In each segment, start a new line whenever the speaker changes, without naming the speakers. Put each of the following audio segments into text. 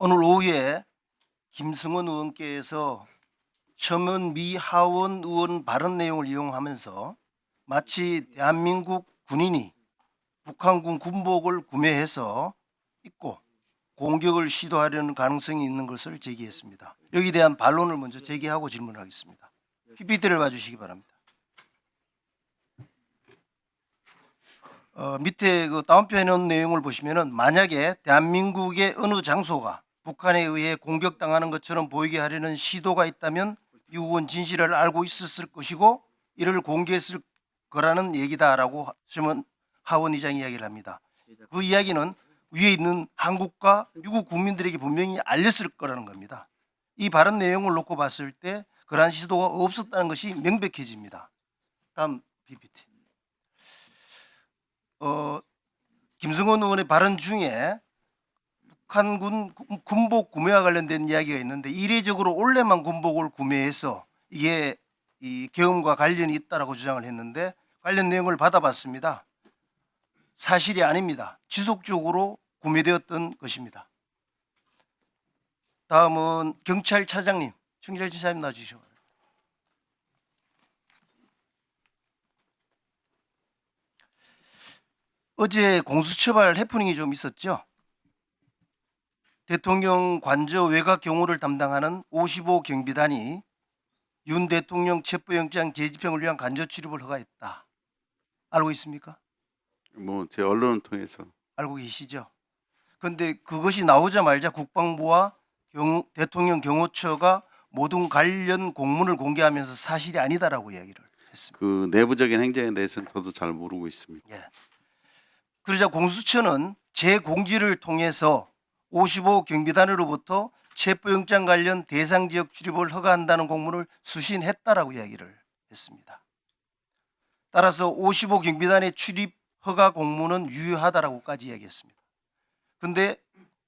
오늘 오후에 김승원 의원께서 첨언 미 하원 의원 발언 내용을 이용하면서 마치 대한민국 군인이 북한군 군복을 구매해서 입고 공격을 시도하려는 가능성이 있는 것을 제기했습니다. 여기에 대한 반론을 먼저 제기하고 질문하겠습니다. PPT를 봐주시기 바랍니다. 밑에 그 다운표에 놓은 내용을 보시면은 만약에 대한민국의 어느 장소가 북한에 의해 공격당하는 것처럼 보이게 하려는 시도가 있다면 미국은 진실을 알고 있었을 것이고 이를 공개했을 거라는 얘기다라고 하원 의장이 이야기를 합니다. 그 이야기는 위에 있는 한국과 미국 국민들에게 분명히 알렸을 거라는 겁니다. 이 발언 내용을 놓고 봤을 때 그러한 시도가 없었다는 것이 명백해집니다. 다음 PPT. 김승원 의원의 발언 중에 북한군 군복 구매와 관련된 이야기가 있는데 이례적으로 올해만 군복을 구매해서 이게 이 계엄과 관련이 있다라고 주장을 했는데 관련 내용을 받아봤습니다. 사실이 아닙니다. 지속적으로 구매되었던 것입니다. 다음은 경찰차장님, 경찰차장님 나와주시죠. 어제 공수처발 해프닝이 좀 있었죠. 대통령 관저 외곽 경호를 담당하는 55 경비단이 윤 대통령 체포영장 재집행을 위한 간접 출입을 허가했다. 알고 있습니까?
뭐 제 언론을 통해서
알고 계시죠? 그런데 그것이 나오자마자 국방부와 대통령 경호처가 모든 관련 공문을 공개하면서 사실이 아니다라고 이야기를 했습니다.
그 내부적인 행정에 대해서는 저도 잘 모르고 있습니다.
예. 그러자 공수처는 재공지를 통해서 55 경비단으로부터 체포영장 관련 대상 지역 출입을 허가한다는 공문을 수신했다라고 이야기를 했습니다. 따라서 55 경비단의 출입 허가 공문은 유효하다라고까지 이야기했습니다. 그런데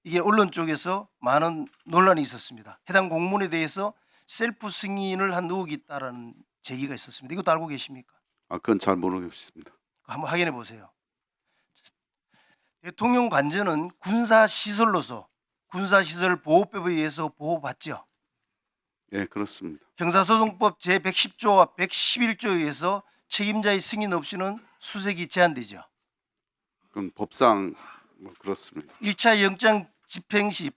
이게 언론 쪽에서 많은 논란이 있었습니다. 해당 공문에 대해서 셀프 승인을 한 의혹이 있다라는 제기가 있었습니다. 이것도 알고 계십니까?
그건 잘 모르겠습니다.
한번 확인해 보세요. 대통령 관저는 군사시설로서 군사시설 보호법에 의해서 보호받죠.
예, 그렇습니다.
형사소송법 제110조와 111조에 의해서 책임자의 승인 없이는 수색이 제한되죠.
그건 법상 뭐 그렇습니다.
1차 영장 집행 시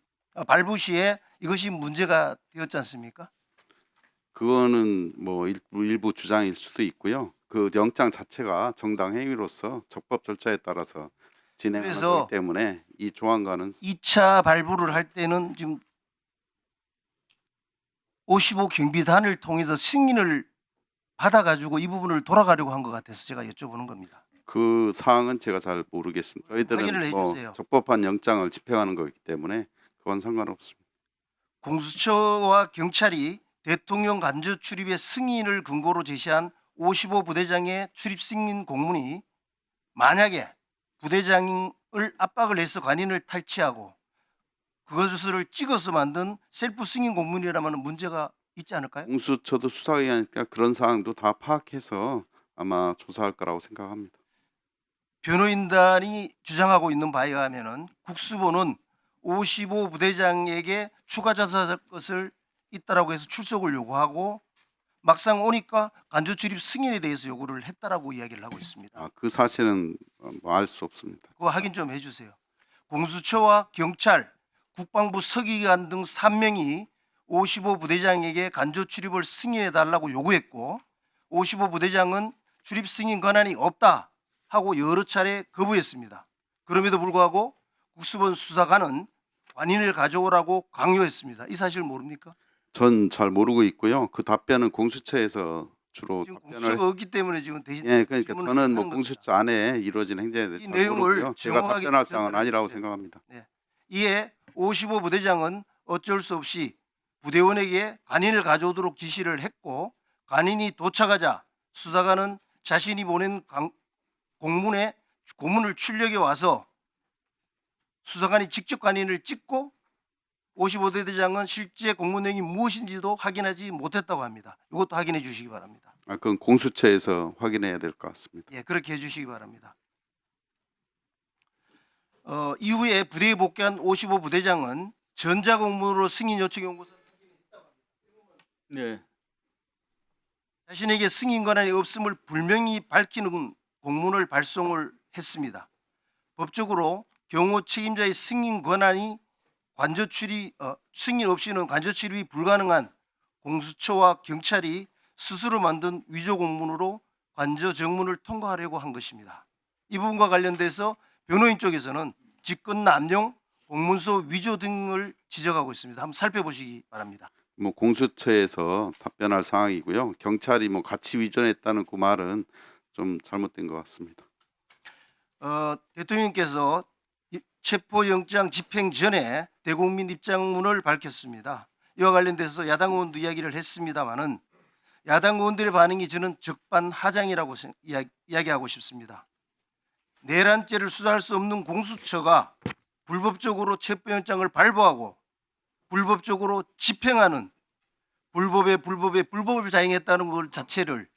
발부 시에 이것이 문제가 되었지 않습니까?
그거는 뭐 일부 주장일 수도 있고요. 그 영장 자체가 정당 행위로서 적법 절차에 따라서 진행하는
그래서
거기 때문에 이 조항과는
2차 발부를 할 때는 지금 55 경비단을 통해서 승인을 받아가지고 이 부분을 돌아가려고 한 것 같아서 제가 여쭤보는 겁니다.
그 사항은 제가 잘 모르겠습니다.
확인을
저희들은 뭐
해주세요.
적법한 영장을 집행하는 거기 때문에 그건 상관없습니다.
공수처와 경찰이 대통령 간저 출입의 승인을 근거로 제시한 55 부대장의 출입 승인 공문이 만약에 부대장을 압박을 해서 관인을 탈취하고 그것을 찍어서 만든 셀프 승인 공문이라면 문제가 있지 않을까요?
공수처도 수사기관이니까 그런 사항도 다 파악해서 아마 조사할 거라고 생각합니다.
변호인단이 주장하고 있는 바에 의하면은 국수본은 55 부대장에게 추가 조사할 것을 있다라고 해서 출석을 요구하고 막상 오니까 간접 출입 승인에 대해서 요구를 했다라고 이야기를 하고 있습니다.
그 사실은 알 수 없습니다.
그거 확인 좀 해주세요. 공수처와 경찰, 국방부 서기관 등 3명이 55 부대장에게 간접 출입을 승인해 달라고 요구했고 55 부대장은 출입 승인 권한이 없다 하고 여러 차례 거부했습니다. 그럼에도 불구하고 국수본 수사관은 관인을 가져오라고 강요했습니다. 이 사실 모릅니까?
전 잘 모르고 있고요. 그 답변은 공수처에서 주로
지금
답변을
공수처가 없기 때문에 지금 대신
예, 그러니까
질문을
저는 뭐
하는
공수처 안에 이루어진 행정에
이
대해서 잘
내용을
모르고요. 제가
정확하게
답변할 사항은
설명해
아니라고
주세요.
생각합니다.
이에 55 부대장은 어쩔 수 없이 부대원에게 관인을 가져오도록 지시를 했고 관인이 도착하자 수사관은 자신이 보낸 공문을 출력해 와서 수사관이 직접 관인을 찍고 55대장은 실제 공문 내용이 무엇인지도 확인하지 못했다고 합니다. 이것도 확인해 주시기 바랍니다.
그건 공수처에서 확인해야 될 것 같습니다.
예, 그렇게 해주시기 바랍니다. 이후에 부대에 복귀한 55 부대장은 전자공문으로 승인 요청 용고서
네.
자신에게 승인 권한이 없음을 분명히 밝히는 공문을 발송을 했습니다. 법적으로 경호 책임자의 승인 권한이 관저 출입 승인 없이는 관저 출입이 불가능한 공수처와 경찰이 스스로 만든 위조 공문으로 관저 정문을 통과하려고 한 것입니다. 이 부분과 관련돼서 변호인 쪽에서는 직권 남용, 공문서 위조 등을 지적하고 있습니다. 한번 살펴보시기 바랍니다.
뭐 공수처에서 답변할 상황이고요. 경찰이 뭐 같이 위존했다는 그 말은 좀 잘못된 것 같습니다.
대통령께서 체포영장 집행 전에 대국민 입장문을 밝혔습니다. 이와 관련돼서 야당 의원도 이야기를 했습니다마는 야당 의원들의 반응이 저는 적반하장이라고 이야기하고 싶습니다. 내란죄를 수사할 수 없는 공수처가 불법적으로 체포영장을 발부하고 불법적으로 집행하는 불법을 자행했다는 것 자체를